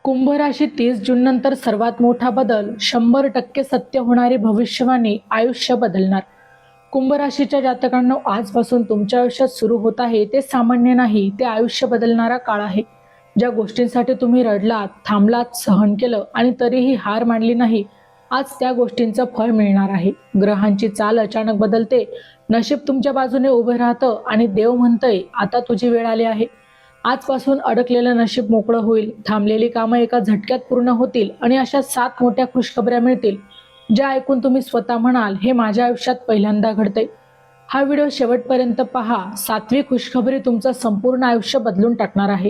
कुंभ राशी 30 जून नंतर सर्वात मोठा बदल 100% सत्य होणारी भविष्यवाणी आयुष्य बदलणार. कुंभ राशीच्या जातकांना आजपासून तुमच्या आयुष्यात सुरू होत आहे ते सामान्य नाही, ते आयुष्य बदलणारा काळ आहे. ज्या गोष्टींसाठी तुम्ही रडलात, थांबलात, सहन केलं आणि तरीही हार मानली नाही, आज त्या गोष्टींचं फळ मिळणार आहे. ग्रहांची चाल अचानक बदलते, नशीब तुमच्या बाजूने उभे राहतं आणि देव म्हणतंय आता तुझी वेळ आली आहे. आजपासून अडकलेलं नशीब मोकळं होईल, थांबलेली कामं एका झटक्यात पूर्ण होतील आणि अशा 7 मोठ्या खुशखबऱ्या मिळतील ज्या ऐकून तुम्ही स्वतः म्हणाल हे माझ्या आयुष्यात पहिल्यांदा घडतंय. हा व्हिडिओ शेवटपर्यंत पहा. 7वी खुशखबरी तुमचं संपूर्ण आयुष्य बदलून टाकणार आहे.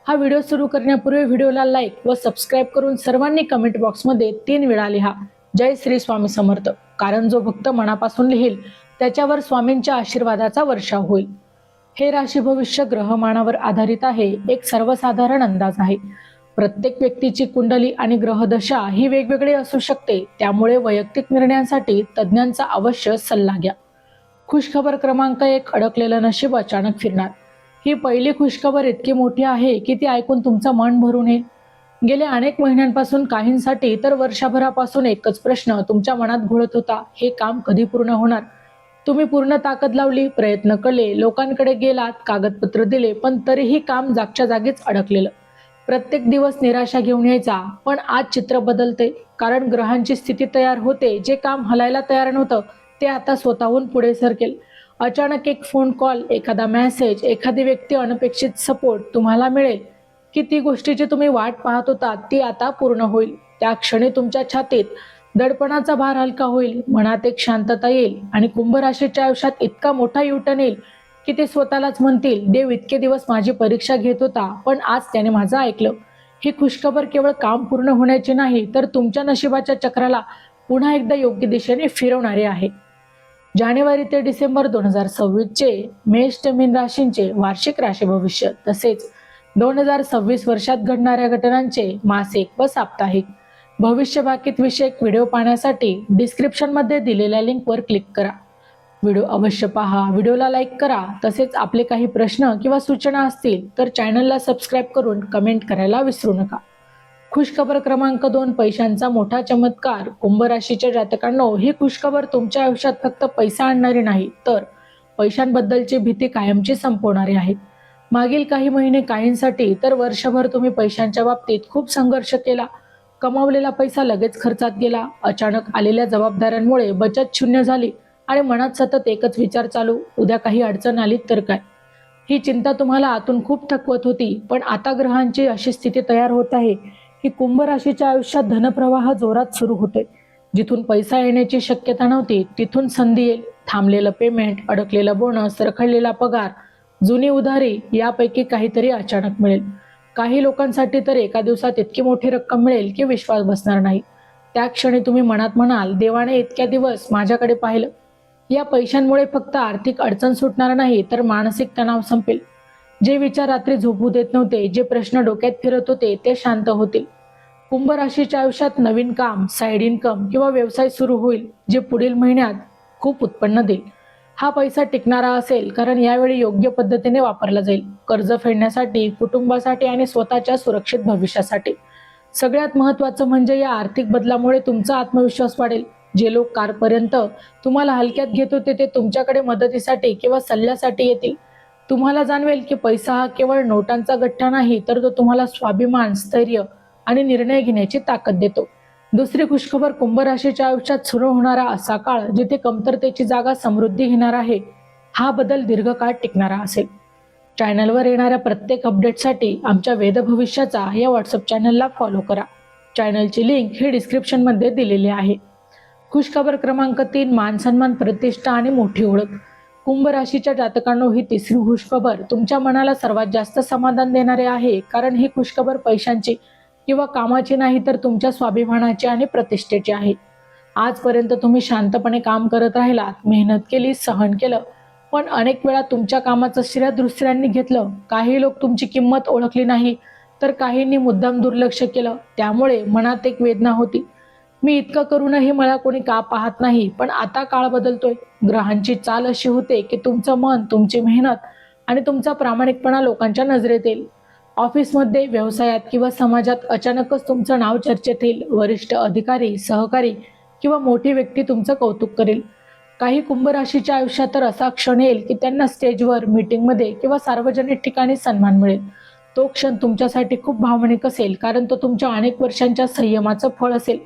हा व्हिडिओ सुरू करण्यापूर्वी व्हिडिओला लाईक व सबस्क्राईब करून सर्वांनी कमेंट बॉक्समध्ये 3 वेळा लिहा जय श्री स्वामी समर्थ, कारण जो भक्त मनापासून लिहिल त्याच्यावर स्वामींच्या आशीर्वादाचा वर्षाव होईल. हे राशी भविष्य ग्रहमानावर आधारित आहे, एक सर्वसाधारण अंदाज आहे. प्रत्येक व्यक्तीची कुंडली आणि ग्रहदशा ही वेगवेगळी असू शकते, त्यामुळे वैयक्तिक निर्णयांसाठी तज्ज्ञांचा अवश्य सल्ला घ्या. खुशखबर क्रमांक 1, अडकलेलं नशीब अचानक फिरणार. ही पहिली खुशखबर इतकी मोठी आहे की ती ऐकून तुमचं मन भरून येईल. गेल्या अनेक महिन्यांपासून, काहींसाठी तर वर्षभरापासून एकच प्रश्न तुमच्या मनात घोळत होता, हे काम कधी पूर्ण होणार? तुम्ही पूर्ण ताकद लावली, प्रयत्न केले, लोकांकडे गेलात, कागदपत्र दिले, पण तरीही काम जागच्या जागीच अडकलेलं. प्रत्येक दिवस निराशा घेऊन यायचा. पण आज चित्र बदलते, कारण ग्रहांची स्थिती तयार होते. जे काम हलायला तयार नव्हतं ते आता स्वतःहून पुढे सरकेल. अचानक एक फोन कॉल, एखादा मेसेज, एखादी व्यक्ती, अनपेक्षित सपोर्ट तुम्हाला मिळेल की ती गोष्टीची तुम्ही वाट पाहत होता ती आता पूर्ण होईल. त्या क्षणी तुमच्या छातीत दडपणाचा भार हलका होईल, मनात एक शांतता येईल आणि कुंभ राशीच्या आयुष्यात इतका मोठा युटर्न येईल की ते स्वतःलाच म्हणतील, देव इतके दिवस माझी परीक्षा घेत होता, पण आज त्याने माझं ऐकलं. ही खुशखबर केवळ काम पूर्ण होण्याची नाही, तर तुमच्या नशिबाच्या चक्राला पुन्हा एकदा योग्य दिशेने फिरवणारी आहे. जानेवारी ते डिसेंबर 2026 चे मेष ते मीन राशींचे वार्षिक राशी भविष्य, तसेच 2026 वर्षात घडणाऱ्या घटनांचे मासिक व साप्ताहिक भविष्यवाकित विषयक व्हिडिओ पाहण्यासाठी डिस्क्रिप्शन मध्ये दिलेल्या लिंकवर क्लिक करा. व्हिडिओ अवश्य पहा, व्हिडिओला लाईक करा. तसेच आपले काही प्रश्न किंवा सूचना असतील तर चॅनलला सबस्क्राईब करून कमेंट करायला विसरू नका. खुशखबर क्रमांक 2, पैशांचा मोठा चमत्कार. कुंभ राशीच्या जातकांनो, ही खुशखबर तुमच्या आयुष्यात फक्त पैसा आणणारी नाही, तर पैशांबद्दलची भीती कायमची संपवणारी आहे. मागील काही महिने, काहींसाठी तर वर्षभर तुम्ही पैशांच्या बाबतीत खूप संघर्ष केला. कमावलेला पैसा लगेच खर्चात गेला. अचानक आलेल्या जबाबदाऱ्यांमुळे बचत शून्य झाली आणि मनात सतत एकच विचार चालू, उद्या काही अडचण आली तर काय? ही चिंता तुम्हाला आतून खूप थकवत होती. पण आता ग्रहांची अशी स्थिती तयार होत आहे की कुंभ राशीच्या आयुष्यात धनप्रवाह जोरात सुरू होतोय. जिथून पैसा येण्याची शक्यता नव्हती तिथून संधी येईल. थांबलेलं पेमेंट, अडकलेला बोनस, रखडलेला पगार, जुनी उधारी यापैकी काहीतरी अचानक मिळेल. काही लोकांसाठी तर एका दिवसात इतकी मोठी रक्कम मिळेल की विश्वास बसणार नाही. त्या क्षणी तुम्ही मनात म्हणाल, देवाने इतक्या दिवस माझ्याकडे पाहिलं. या पैशांमुळे फक्त आर्थिक अडचण सुटणार नाही, तर मानसिक तणाव संपेल. जे विचार रात्री झोपू देत नव्हते, जे प्रश्न डोक्यात फिरत होते, ते शांत होतील. कुंभ राशीच्या आयुष्यात नवीन काम, साईड इन्कम किंवा व्यवसाय सुरू होईल, जे पुढील महिन्यात खूप उत्पन्न देईल. हा पैसा टिकणारा असेल, कारण यावेळी योग्य पद्धतीने वापरला जाईल. कर्ज फेडण्यासाठी, कुटुंबासाठी आणि स्वतःच्या सुरक्षित भविष्यासाठी. सगळ्यात महत्त्वाचं म्हणजे या आर्थिक बदलामुळे तुमचा आत्मविश्वास वाढेल. जे लोक कारपर्यंत तुम्हाला हलक्यात घेत होते ते तुमच्याकडे मदतीसाठी किंवा सल्ल्यासाठी येतील. तुम्हाला जाणवेल की पैसा हा केवळ नोटांचा गठ्ठा नाही, तर तो तुम्हाला स्वाभिमान, स्थैर्य आणि निर्णय घेण्याची ताकद देतो. दुसरी खुशखबर, कुंभ राशीच्या आयुष्यात सुरू होणारा असा काळ जिथे कमतरतेची जागा समृद्धी घेणार आहे. हा बदल दीर्घकाळ टिकणारा असेल. चॅनलवर येणाऱ्या प्रत्येक अपडेटसाठी आमच्या वेद भविष्याचा या व्हॉट्सअप चॅनलला फॉलो करा. चॅनलची लिंक ही डिस्क्रिप्शन मध्ये दिलेली आहे. खुशखबर क्रमांक 3, मान सन्मान, प्रतिष्ठा आणि मोठी ओळख. कुंभ राशीच्या जातकांनो, ही तिसरी खुशखबर तुमच्या मनाला सर्वात जास्त समाधान देणारे आहे, कारण ही खुशखबर पैशांची किंवा कामाची नाही, तर तुमच्या स्वाभिमानाची आणि प्रतिष्ठेची आहे. आजपर्यंत तुम्ही शांतपणे काम करत राहिलात, मेहनत केली, सहन केलं, पण अनेक वेळा तुमच्या कामाचं श्रेय दुसऱ्यांनी घेतलं. काही लोक तुमची किंमत ओळखली नाही, तर काहींनी मुद्दाम दुर्लक्ष केलं. त्यामुळे मनात एक वेदना होती, मी इतकं करूनही मला कोणी का पाहत नाही. पण आता काळ बदलतोय. ग्रहांची चाल अशी होते की तुमचं मन, तुमची मेहनत आणि तुमचा प्रामाणिकपणा लोकांच्या नजरेत येईल. ऑफिसमध्ये, व्यवसायात किंवा समाजात अचानकच तुमचं नाव चर्चेत येईल. वरिष्ठ अधिकारी, सहकारी किंवा मोठी व्यक्ती तुमचं कौतुक करेल. काही कुंभ राशीच्या आयुष्यात तर असा क्षण येईल की त्यांना स्टेजवर, मीटिंगमध्ये किंवा सार्वजनिक ठिकाणी सन्मान मिळेल. तो क्षण तुमच्यासाठी खूप भावनिक असेल, कारण तो तुमच्या अनेक वर्षांच्या संयमाचं फळ असेल.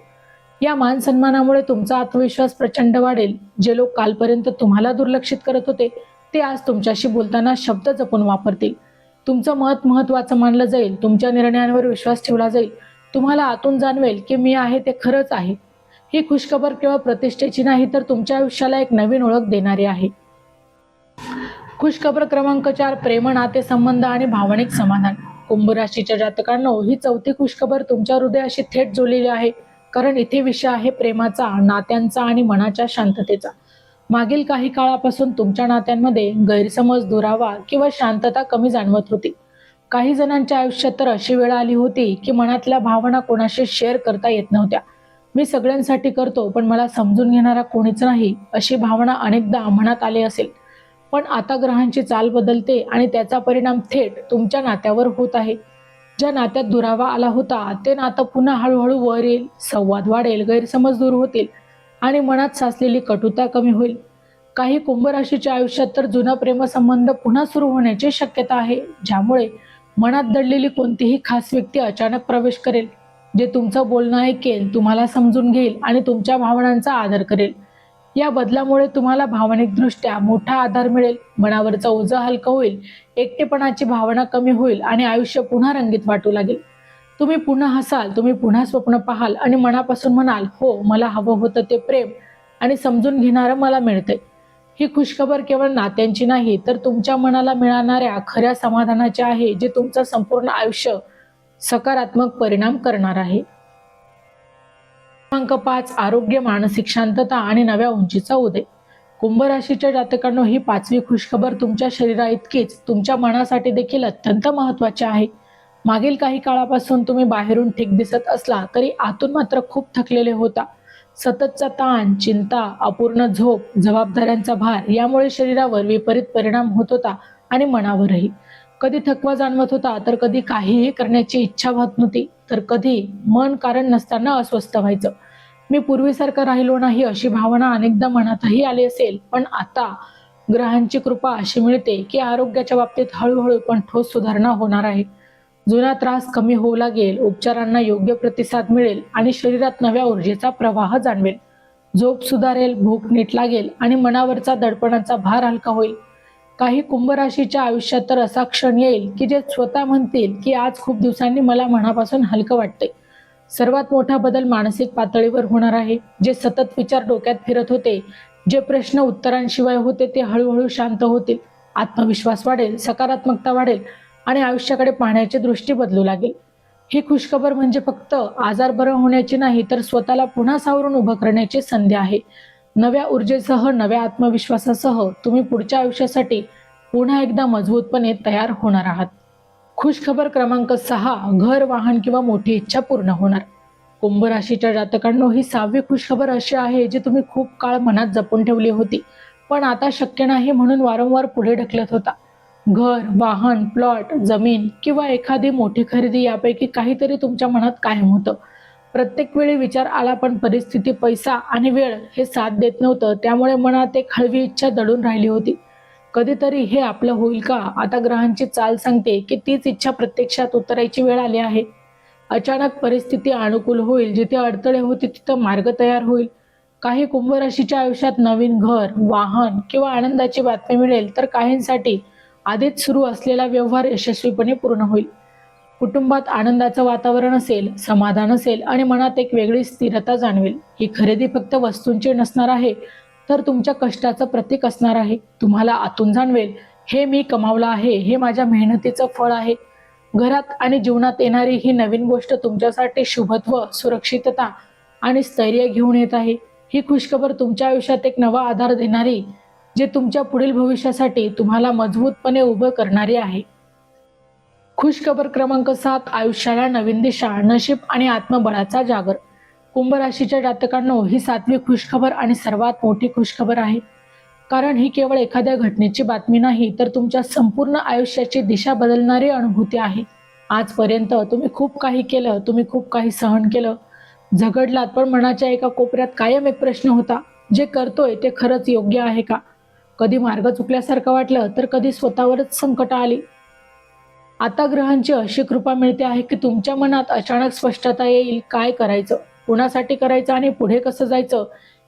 या मान सन्मानामुळे तुमचा आत्मविश्वास प्रचंड वाढेल. जे लोक कालपर्यंत तुम्हाला दुर्लक्षित करत होते, ते आज तुमच्याशी बोलताना शब्द जपून वापरतील. तुमचं मत महत्त्वाचं मानलं जाईल. तुमच्या निर्णयांवर विश्वास ठेवला जाईल. तुम्हाला आतून जाणवेल की मी आहे ते खरंच आहे. ही खुशखबर केवळ प्रतिष्ठेची नाही, तर तुमच्या आयुष्याला एक नवीन ओळख देणारी आहे. खुशखबर क्रमांक 4, प्रेम, नाते संबंध आणि भावनिक समाधान. कुंभ राशीच्या जातकांनो, ही चौथी खुशखबर तुमच्या हृदयाशी थेट जोडलेली आहे, कारण इथे विषय आहे प्रेमाचा, नात्यांचा आणि मनाच्या शांततेचा. मागील काही काळापासून तुमच्या नात्यांमध्ये गैरसमज, दुरावा किंवा शांतता कमी जाणवत होती. काही जणांच्या आयुष्यात तर अशी वेळ आली होती की मनातल्या भावना कोणाशी शेअर करता येत नव्हत्या. मी सगळ्यांसाठी करतो, पण मला समजून घेणारा कोणीच नाही, अशी भावना अनेकदा मनात आली असेल. पण आता ग्रहांची चाल बदलते आणि त्याचा परिणाम थेट तुमच्या नात्यावर होत आहे. ज्या नात्यात दुरावा आला होता, ते नातं पुन्हा हळूहळू वर येईल. संवाद वाढेल, गैरसमज दूर होतील आणि मनात साचलेली कटुता कमी होईल. काही कुंभ राशीच्या आयुष्यात तर जुना प्रेमसंबंध पुन्हा सुरू होण्याची शक्यता आहे, ज्यामुळे मनात दडलेली कोणतीही खास व्यक्ती अचानक प्रवेश करेल, जे तुमचं बोलणं ऐकेल, तुम्हाला समजून घेईल आणि तुमच्या भावनांचा आदर करेल. या बदलामुळे तुम्हाला भावनिकदृष्ट्या मोठा आधार मिळेल. मनावरचं ओझं हलकं होईल, एकटेपणाची भावना कमी होईल आणि आयुष्य पुन्हा रंगीत वाटू लागेल. तुम्ही पुन्हा हसाल, तुम्ही पुन्हा स्वप्न पाहाल आणि मनापासून म्हणाल, हो, मला हवं होतं ते प्रेम आणि समजून घेणारं मला मिळतंय. ही खुशखबर केवळ नात्यांची नाही, तर तुमच्या मनाला मिळणाऱ्या खऱ्या समाधानाची आहे, जे तुमचं संपूर्ण आयुष्य सकारात्मक परिणाम करणार आहे. क्रमांक 5, आरोग्य, मानसिक शांतता आणि नव्या उंचीचा उदय. कुंभ राशीच्या जातकांनो, ही 5वी खुशखबर तुमच्या शरीराइतकीच तुमच्या मनासाठी देखील अत्यंत महत्त्वाची आहे. मागील काही काळापासून तुम्ही बाहेरून ठीक दिसत असला तरी आतून मात्र खूप थकलेले होता. सततचा ताण, चिंता, अपूर्ण झोप, जबाबदाऱ्यांचा भार यामुळे शरीरावर विपरीत परिणाम होत होता आणि मनावरही. कधी थकवा जाणवत होता, तर कधी काहीही करण्याची इच्छा होत नव्हती, तर कधी मन कारण नसताना अस्वस्थ व्हायचं. मी पूर्वीसारखं राहिलो नाही, अशी भावना अनेकदा मनातही आली असेल. पण आता ग्रहांची कृपा अशी मिळते की आरोग्याच्या बाबतीत हळूहळू पण ठोस सुधारणा होणार आहे. जुना त्रास कमी होऊ लागेल, उपचारांना योग्य प्रतिसाद मिळेल आणि शरीरात नव्या ऊर्जेचा प्रवाह जाणवेल. झोप सुधारेल, भूक नीट लागेल आणि मनावरचा दडपणाचा भार हलका होईल. काही कुंभ राशीच्या आयुष्यात तर असा क्षण येईल की जे स्वतः म्हणतील की आज खूप दिवसांनी मला मनापासून हलकं वाटतंय. सर्वात मोठा बदल मानसिक पातळीवर होणार आहे. जे सतत विचार डोक्यात फिरत होते, जे प्रश्न उत्तरांशिवाय होते, ते हळूहळू शांत होतील. आत्मविश्वास वाढेल, सकारात्मकता वाढेल आणि आयुष्याकडे पाहण्याची दृष्टी बदलू लागेल. ही खुशखबर म्हणजे फक्त आजार बरं होण्याची नाही, तर स्वतःला पुन्हा सावरून उभं करण्याची संधी आहे. नव्या ऊर्जेसह, नव्या आत्मविश्वासासह तुम्ही पुढच्या आयुष्यासाठी पुन्हा एकदा मजबूतपणे तयार होणार आहात. खुशखबर क्रमांक 6, घर, वाहन किंवा मोठी इच्छा पूर्ण होणार. कुंभ राशीच्या जातकांनो, ही 6वी खुशखबर अशी आहे जी तुम्ही खूप काळ मनात जपून ठेवली होती, पण आता शक्य नाही म्हणून वारंवार पुढे ढकलत होता. घर, वाहन, प्लॉट, जमीन किंवा एखादी मोठी खरेदी यापैकी काहीतरी तुमच्या मनात कायम होतं. प्रत्येक वेळी विचार आला, पण परिस्थिती, पैसा आणि वेळ हे साथ देत नव्हतं. त्यामुळे मनात एक हळवी इच्छा दडून राहिली होती. कधीतरी हे आपलं होईल का? आता ग्रहांची चाल सांगते की तीच इच्छा प्रत्यक्षात उतरायची वेळ आली आहे. अचानक परिस्थिती अनुकूल होईल. जिथे अडथळे होते तिथं मार्ग तयार होईल. काही कुंभ राशीच्या आयुष्यात नवीन घर, वाहन किंवा आनंदाची बातमी मिळेल, तर काहींसाठी आधीच सुरू असलेला व्यवहार यशस्वीपणे पूर्ण होईल. कुटुंबात आनंदाचं वातावरण असेल, समाधान असेल आणि मनात एक वेगळी स्थिरता जाणवेल. ही खरेदी फक्त वस्तूंची नसणार आहे, तर तुमच्या कष्टाचं प्रतीक असणार आहे. तुम्हाला आतून जाणवेल, हे मी कमावलं आहे, हे माझ्या मेहनतीचं फळ आहे. घरात आणि जीवनात येणारी ही नवीन गोष्ट तुमच्यासाठी शुभत्व, सुरक्षितता आणि स्थैर्य घेऊन येत आहे. ही खुशखबर तुमच्या आयुष्यात एक नवा आधार देणारी, जे तुमच्या पुढील भविष्यासाठी तुम्हाला मजबूतपणे उभं करणारी आहे. खुशखबर क्रमांक 7, आयुष्याला नवीन दिशा, नशीब आणि आत्मबळाचा जागर. कुंभ राशीच्या जातकांनो, ही 7वी खुशखबर आणि सर्वात मोठी खुशखबर आहे, कारण ही केवळ एखाद्या घटनेची बातमी नाही, तर तुमच्या संपूर्ण आयुष्याची दिशा बदलणारी अनुभूती आहे. आजपर्यंत तुम्ही खूप काही केलं, तुम्ही खूप काही सहन केलं, झगडलात, पण मनाच्या एका कोपऱ्यात कायम एक प्रश्न होता, जे करतोय ते खरंच योग्य आहे का? कधी मार्ग चुकल्यासारखं वाटलं, तर कधी स्वतःवरच संकट आली. आता ग्रहांची अशी कृपा मिळते आहे की तुमच्या मनात अचानक स्पष्टता येईल, काय करायचं, कुणासाठी करायचं आणि पुढे कसं जायचं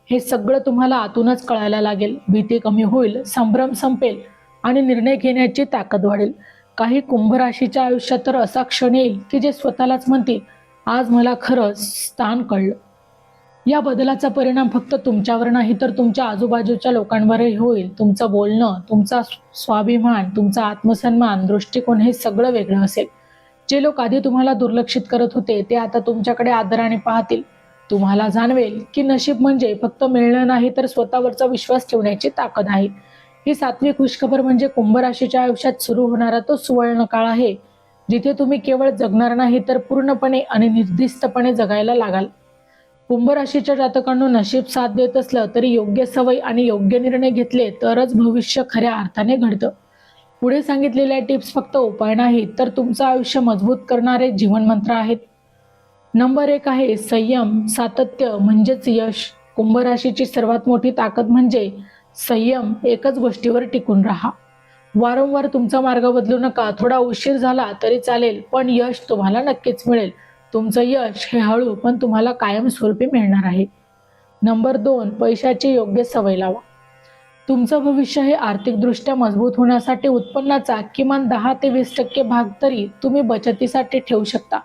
हे सगळं तुम्हाला आतूनच कळायला लागेल. भीती कमी होईल, संभ्रम संपेल आणि निर्णय घेण्याची ताकद वाढेल. काही कुंभ राशीच्या आयुष्यात तर असा क्षण येईल की जे स्वतःलाच म्हणतील, आज मला खरं स्थान कळलं. या बदलाचा परिणाम फक्त तुमच्यावर नाही तर तुमच्या आजूबाजूच्या लोकांवरही होईल. तुमचं बोलणं, तुमचा स्वाभिमान, तुमचा आत्मसन्मान, दृष्टिकोन हे सगळं वेगळं असेल. जे लोक आधी तुम्हाला दुर्लक्षित करत होते ते आता तुमच्याकडे आदराने पाहतील. तुम्हाला जाणवेल की नशीब म्हणजे फक्त मिळणं नाही तर स्वतःवरचा विश्वास ठेवण्याची ताकद आहे. ही सातवी खुशखबर म्हणजे कुंभ राशीच्या आयुष्यात सुरू होणारा तो सुवर्ण काळ आहे, जिथे तुम्ही केवळ जगणार नाही तर पूर्णपणे आणि निर्दिष्टपणे जगायला लागाल. कुंभ राशीच्या जातकांना नशीब साथ देत असलं तरी योग्य सवय आणि योग्य निर्णय घेतले तरच भविष्य खऱ्या अर्थाने घडतं. पुढे सांगितलेल्या टिप्स फक्त उपाय नाहीत तर तुमचं आयुष्य मजबूत करणारे जीवनमंत्र आहेत. नंबर 1 आहे संयम, सातत्य म्हणजेच यश. कुंभ राशीची सर्वात मोठी ताकद म्हणजे संयम. एकच गोष्टीवर टिकून राहा. वारंवार तुमचा मार्ग बदलू नका. थोडा उशीर झाला तरी चालेल, पण यश तुम्हाला नक्कीच मिळेल. तुमचं यश हे हळू पण तुम्हाला कायमस्वरूपी मिळणार आहे. नंबर 2, पैशाची योग्य सवय लावा. तुमचं भविष्य हे आर्थिकदृष्ट्या मजबूत होण्यासाठी उत्पन्नाचा किमान 10 ते 20% भाग तरी तुम्ही बचतीसाठी ठेवू शकता.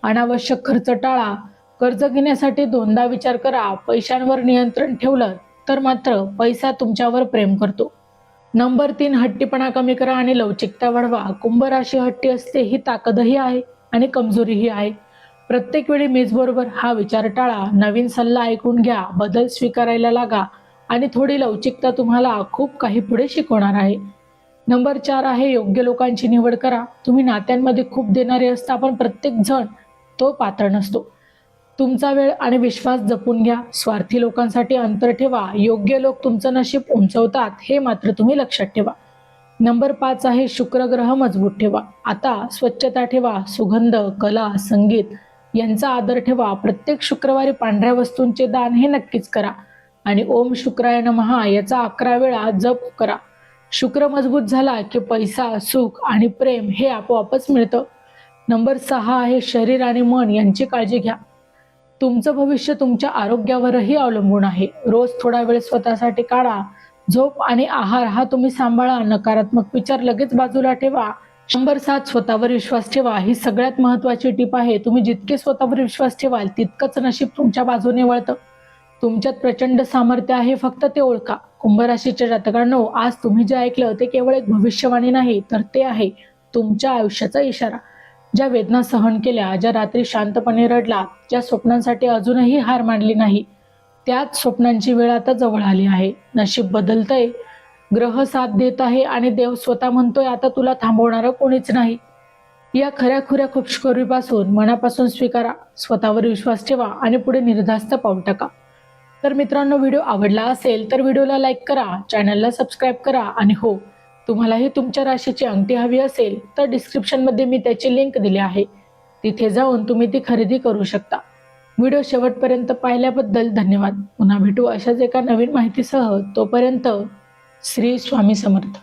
अनावश्यक खर्च टाळा. कर्ज घेण्यासाठी दोनदा विचार करा. पैशांवर नियंत्रण ठेवलं तर मात्र पैसा तुमच्यावर प्रेम करतो. नंबर 3, हट्टीपणा कमी करा आणि लवचिकता वाढवा. कुंभ राशी हट्टी असते, ही ताकदही आहे आणि कमजोरीही आहे. प्रत्येक वेळी मीच हा विचार टाळा. नवीन सल्ला ऐकून घ्या, बदल स्वीकारायला लागा आणि थोडी लवचिकता तुम्हाला खूप काही पुढे शिकवणार आहे. नंबर 4 आहे योग्य लोकांची निवड करा. तुम्ही नात्यांमध्ये खूप देणारे असता, पण प्रत्येक जण तो पात्र नसतो. तुमचा वेळ आणि विश्वास जपून घ्या. स्वार्थी लोकांसाठी अंतर ठेवा. योग्य लोक तुमचं नशीब उंचवतात हे मात्र तुम्ही लक्षात ठेवा. नंबर 5 आहे शुक्र ग्रह मजबूत ठेवा. आता स्वच्छता ठेवा. सुगंध, कला, संगीत यांचा आदर ठेवा. प्रत्येक शुक्रवारी पांढऱ्या वस्तूंचे दान हे नक्कीच करा आणि ओम शुक्राय नमः याचा 11 वेळा जप करा. शुक्र मजबूत झाला की पैसा, सुख आणि प्रेम हे आपोआपच मिळतं. नंबर 6 आहे शरीर आणि मन यांची काळजी घ्या. तुमचं भविष्य तुमच्या आरोग्यावरही अवलंबून आहे. रोज थोडा वेळ स्वतःसाठी काढा. झोप आणि आहार हा तुम्ही सांभाळा. नकारात्मक विचार लगेच बाजूला ठेवा. नंबर 7, स्वतःवर विश्वास ठेवा. ही सगळ्यात महत्त्वाची टीप आहे. तुम्ही जितके स्वतःवर विश्वास ठेवाल तितकंच नशीब तुमच्या बाजूने वळतं. तुमच्यात प्रचंड सामर्थ्य आहे, फक्त ते ओळखा. कुंभ राशीच्या जातकांनो, आज तुम्ही जे ऐकलं ते केवळ एक भविष्यवाणी नाही तर ते आहे तुमच्या आयुष्याचा इशारा. ज्या वेदना सहन केल्या, ज्या रात्री शांतपणे रडला, ज्या स्वप्नांसाठी अजूनही हार मानली नाही, त्याच स्वप्नांची वेळ आता जवळ आली आहे. नशीब बदलतंय, ग्रह साथ देत आहे आणि देव स्वतः म्हणतोय आता तुला थांबवणारं कोणीच नाही. या खऱ्या खुशखबरीपासून मनापासून स्वीकारा, स्वतःवर विश्वास ठेवा आणि पुढे निर्धास्त पाऊल टाका. तर मित्रांनो, व्हिडिओ आवडला असेल तर व्हिडिओला लाईक करा, चॅनलला सबस्क्राईब करा आणि हो, तुम्हालाही तुमच्या राशीची अंगठी हवी असेल तर डिस्क्रिप्शनमध्ये मी त्याची लिंक दिली आहे. तिथे जाऊन तुम्ही ती खरेदी करू शकता. व्हिडिओ शेवटपर्यंत पाहिल्याबद्दल धन्यवाद. पुन्हा भेटू अशाच एका नवीन माहितीसह. तोपर्यंत श्री स्वामी समर्थ.